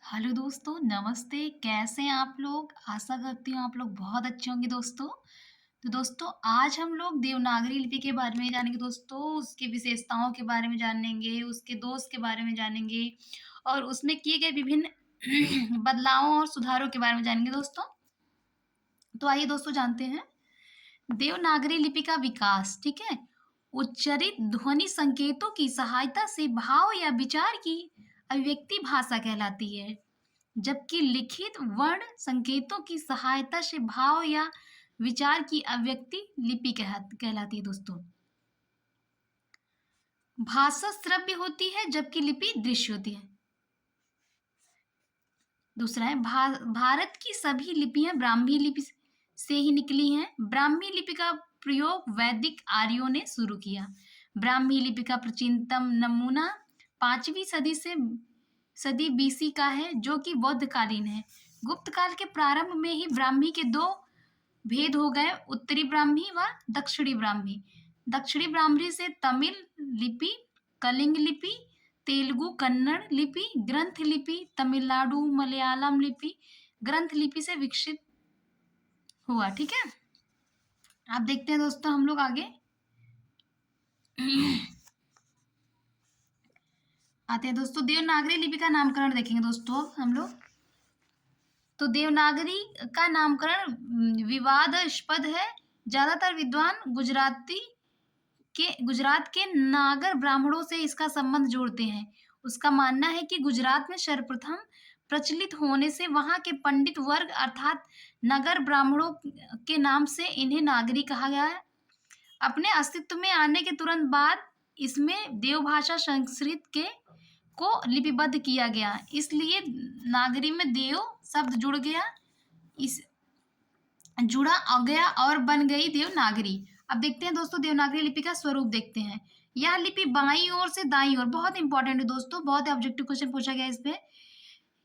Hello दोस्तों, नमस्ते। कैसे हैं आप लोग? आशा करती हूँ आप लोग बहुत अच्छे होंगे दोस्तों। तो दोस्तों आज हम लोग देवनागरी लिपि के बारे में जानेंगे दोस्तों, उसकी विशेषताओं के बारे में जानेंगे, उसके दोष के बारे में जानेंगे और उसमें किए गए विभिन्न बदलावों और सुधारों के बारे में जानेंगे दोस्तों। तो आइए दोस्तों जानते हैं देवनागरी लिपि का विकास, ठीक है? उच्चरित ध्वनि संकेतों की सहायता से भाव या विचार की अभिव्यक्ति भाषा कहलाती है। जबकि लिखित वर्ण संकेतों की सहायता से भाव या विचार की अभिव्यक्ति लिपि कहलाती है दोस्तों। भाषा श्रव्य होती है जबकि लिपि दृश्य होती है। दूसरा है भारत की सभी लिपियां ब्राह्मी लिपि से ही निकली हैं। ब्राह्मी लिपि का प्रयोग वैदिक आर्यों ने शुरू किया। ब्राह्मी लिपि का प्राचीनतम नमूना 5वीं सदी बीसी का है, जो कि बौद्धकालीन है। गुप्त काल के प्रारंभ में ही ब्राह्मी के दो भेद हो गए, उत्तरी ब्राह्मी व दक्षिणी ब्राह्मी। दक्षिणी ब्राह्मी से तमिल लिपि, कलिंग लिपि, तेलुगु कन्नड़ लिपि, ग्रंथ लिपि, तमिलनाडु मलयालम लिपि, ग्रंथ लिपि से विकसित हुआ। ठीक है, आप देखते हैं दोस्तों हम लोग आगे आते हैं दोस्तों। देवनागरी लिपि का नामकरण देखेंगे दोस्तों हम लोग। तो देवनागरी का नामकरण विवादास्पद है। ज्यादातर विद्वान गुजरात के नागर ब्राह्मणों से इसका संबंध जोड़ते हैं। उसका मानना है कि गुजरात में सर्वप्रथम प्रचलित होने से वहां के पंडित वर्ग अर्थात नगर ब्राह्मणों के नाम से इन्हें नागरी कहा गया है। अपने अस्तित्व में आने के तुरंत बाद इसमें देवभाषा संस्कृत के को लिपिबद्ध किया गया, इसलिए नागरी में देव शब्द जुड़ा आ गया और बन गई देवनागरी। अब देखते हैं दोस्तों देवनागरी लिपि का स्वरूप देखते हैं। यह लिपि बाईं ओर से दाईं ओर, बहुत इंपॉर्टेंट है दोस्तों, बहुत ऑब्जेक्टिव क्वेश्चन पूछा गया इस पे।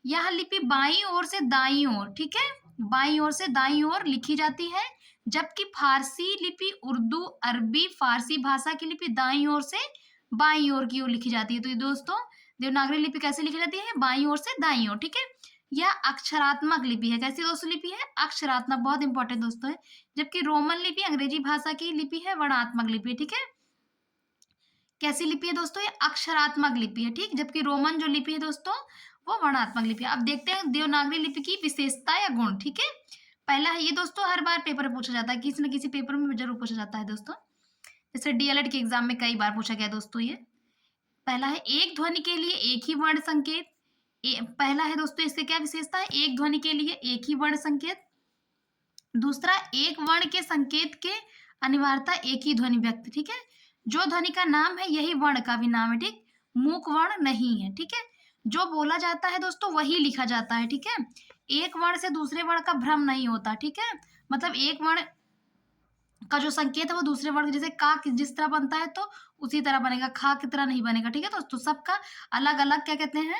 यह लिपि बाईं ओर से दाईं ओर, ठीक है, बाईं ओर से दाईं ओर लिखी जाती है। जबकि फारसी लिपि, उर्दू, अरबी, फारसी भाषा की लिपि दाईं ओर से बाईं ओर की ओर लिखी जाती है। तो ये दोस्तों देवनागरी लिपि कैसे लिखी जाती है? बाईं ओर से दाईं ओर, ठीक है। यह अक्षरात्मक लिपि है। कैसी दोस्तों लिपि है? अक्षरात्मक, बहुत इंपॉर्टेंट दोस्तों है। जबकि रोमन लिपि अंग्रेजी भाषा की लिपि है, वर्णात्मक लिपि है, ठीक है। कैसी लिपि है दोस्तों? ये अक्षरात्मक लिपि है, ठीक। जबकि रोमन जो लिपि है दोस्तों वो वर्णात्मक लिपि है। अब देखते हैं देवनागरी लिपि की विशेषता या गुण, ठीक है। पहला है, ये दोस्तों हर बार पेपर में पूछा जाता है, किसी न किसी पेपर में जरूर पूछा जाता है दोस्तों। जैसे डीएलएड के एग्जाम में कई बार पूछा गया दोस्तों ये। पहला है एक ध्वनि के लिए एक ही वर्ण संकेत। पहला है दोस्तों, इससे क्या विशेषता है? एक ध्वनि के लिए एक ही वर्ण संकेत। दूसरा, एक वर्ण के संकेत के अनिवार्यता एक ही ध्वनि व्यक्त, ठीक है। जो ध्वनि का नाम है यही वर्ण का भी नाम है, ठीक। मूक वर्ण नहीं है, ठीक है। जो बोला जाता है दोस्तों वही लिखा जाता है, ठीक है। एक वर्ण से दूसरे वर्ण का भ्रम नहीं होता, ठीक है। मतलब एक वर्ण का जो संकेत है वो दूसरे वर्ण, जैसे का जिस तरह बनता है तो उसी तरह बनेगा, खा की तरह नहीं बनेगा, ठीक है दोस्तों। सबका अलग अलग क्या कहते हैं?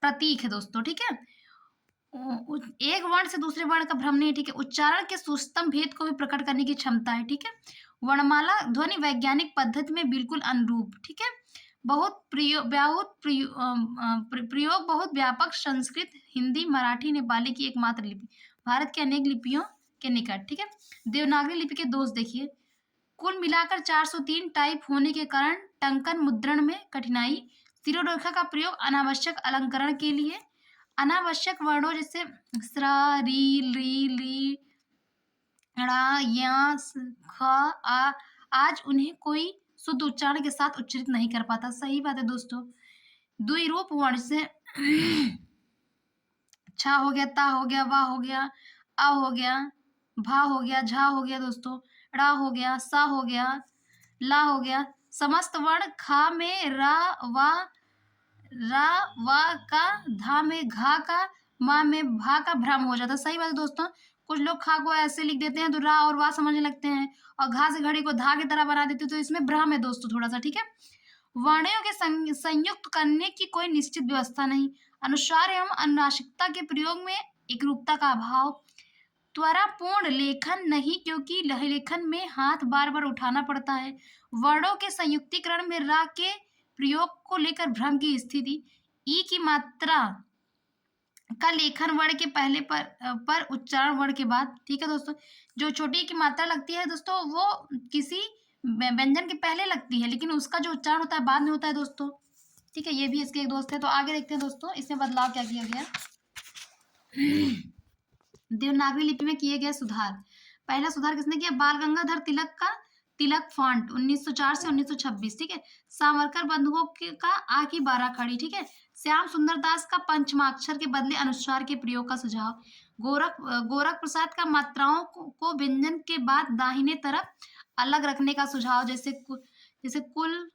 प्रतीक है दोस्तों, ठीक है। एक वर्ण से दूसरे वर्ण का भ्रम नहीं है, ठीक है। उच्चारण के सूक्ष्मतम भेद को भी प्रकट करने की क्षमता है, ठीक है। वर्णमाला ध्वनि वैज्ञानिक पद्धति में बिल्कुल अनुरूप, ठीक है। प्रयोग बहुत व्यापक, संस्कृत, हिंदी, मराठी, नेपाली की एकमात्र लिपि, भारत के अनेक लिपियों के निकट, ठीक है। देवनागरी लिपि के दोष देखिए। कुल मिलाकर 403 टाइप होने के कारण टंकन मुद्रण में कठिनाई। शिरोरेखा का प्रयोग अनावश्यक अलंकरण के लिए। अनावश्यक वर्णों जैसे स्रा, री, री, ली, ड़ा, या, ख, आ, आज उन्हें कोई शुद्ध उच्चारण के साथ उच्चरित नहीं कर पाता। सही बात है दोस्तों। द्विरूप वर्ण से छा हो गया, ता हो गया, वा हो गया, आ हो गया, भा हो गया, झा हो गया दोस्तों, ड़ा हो गया, सा हो गया, ला हो गया। समस्त वर्ण खा में रा वा का, धा में घा का, मा में भा का भ्रम हो जाता है। सही बात है दोस्तों। कुछ लोग खा को ऐसे लिख देते हैं तो रा और वा समझने लगते हैं, और घा से घड़ी को धा की तरह बना देते हैं, तो इसमें भ्रम है दोस्तों थोड़ा सा, ठीक है। वर्णों के संयुक्त करने की कोई निश्चित व्यवस्था नहीं। अनुस्वार एवं अनुनासिकता के प्रयोग में एकरूपता का अभाव। त्वरापूर्ण लेखन नहीं, क्योंकि लेखन में हाथ बार बार उठाना पड़ता है। वर्णों के संयुक्तिकरण में रा के प्रयोग को लेकर भ्रम की स्थिति। ई की मात्रा का लेखन वर्ण के पहले पर उच्चारण वर्ण के बाद। ठीक है दोस्तों, जो छोटी की मात्रा लगती है दोस्तों वो किसी व्यंजन के पहले लगती है, लेकिन उसका जो उच्चारण होता है बाद में होता है दोस्तों। ठीक है, ये भी इसके एक दोस्त है। तो आगे देखते हैं दोस्तों इसमें बदलाव क्या किया गया। देवनागरी लिपि में किए गए सुधार। पहला सुधार किसने किया? बाल गंगाधर तिलक का तिलक फॉन्ट 1904 से 1926। ठीक है, सावरकर बंधुओं का आ की 12 खड़ी। ठीक है, श्याम सुंदर दास का पंचमाक्षर के बदले अनुस्वार के प्रयोग का सुझाव। गोरख प्रसाद का मात्राओं को व्यंजन के बाद दाहिने तरफ अलग रखने का सुझाव, जैसे कुल,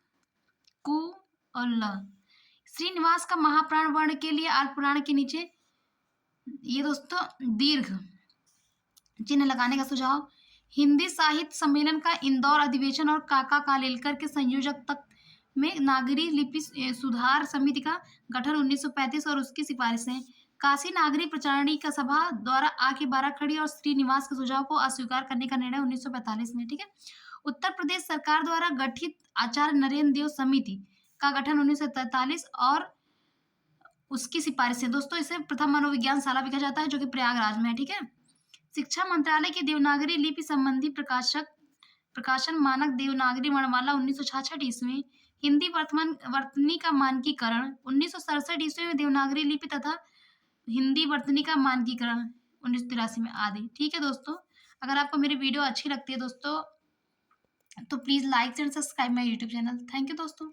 कु और ल। श्रीनिवास का महाप्राण वर्ण के लिए अल्पप्राण के नीचे ये दोस्तों दीर्घ चिन्ह लगाने का सुझाव। हिंदी साहित्य सम्मेलन का इंदौर अधिवेशन और काका कालेलकर के संयोजक तक में नागरी लिपि सुधार समिति का गठन 1935 और उसकी सिफारिशें। काशी नागरी प्रचारणी का सभा द्वारा आ की 12 खड़ी और श्रीनिवास के सुझाव को अस्वीकार करने का निर्णय 1945 में। ठीक है, उत्तर प्रदेश सरकार द्वारा गठित आचार्य नरेंद्र देव समिति का गठन 1943 और उसकी सिफारिशें। दोस्तों इसे प्रथम मनोविज्ञान शाला भी कहा जाता है, जो कि प्रयागराज में है। ठीक है, शिक्षा मंत्रालय की देवनागरी लिपि संबंधी प्रकाशन मानक देवनागरी वर्णमाला 1966 ईस्वी। हिंदी वर्तनी का मानकीकरण 1967 ईस्वी में। देवनागरी लिपि तथा हिंदी वर्तनी का मानकीकरण 1983 में आदि। ठीक है दोस्तों, अगर आपको मेरी वीडियो अच्छी लगती है दोस्तों तो please like and subscribe my YouTube channel. Thank you दोस्तों।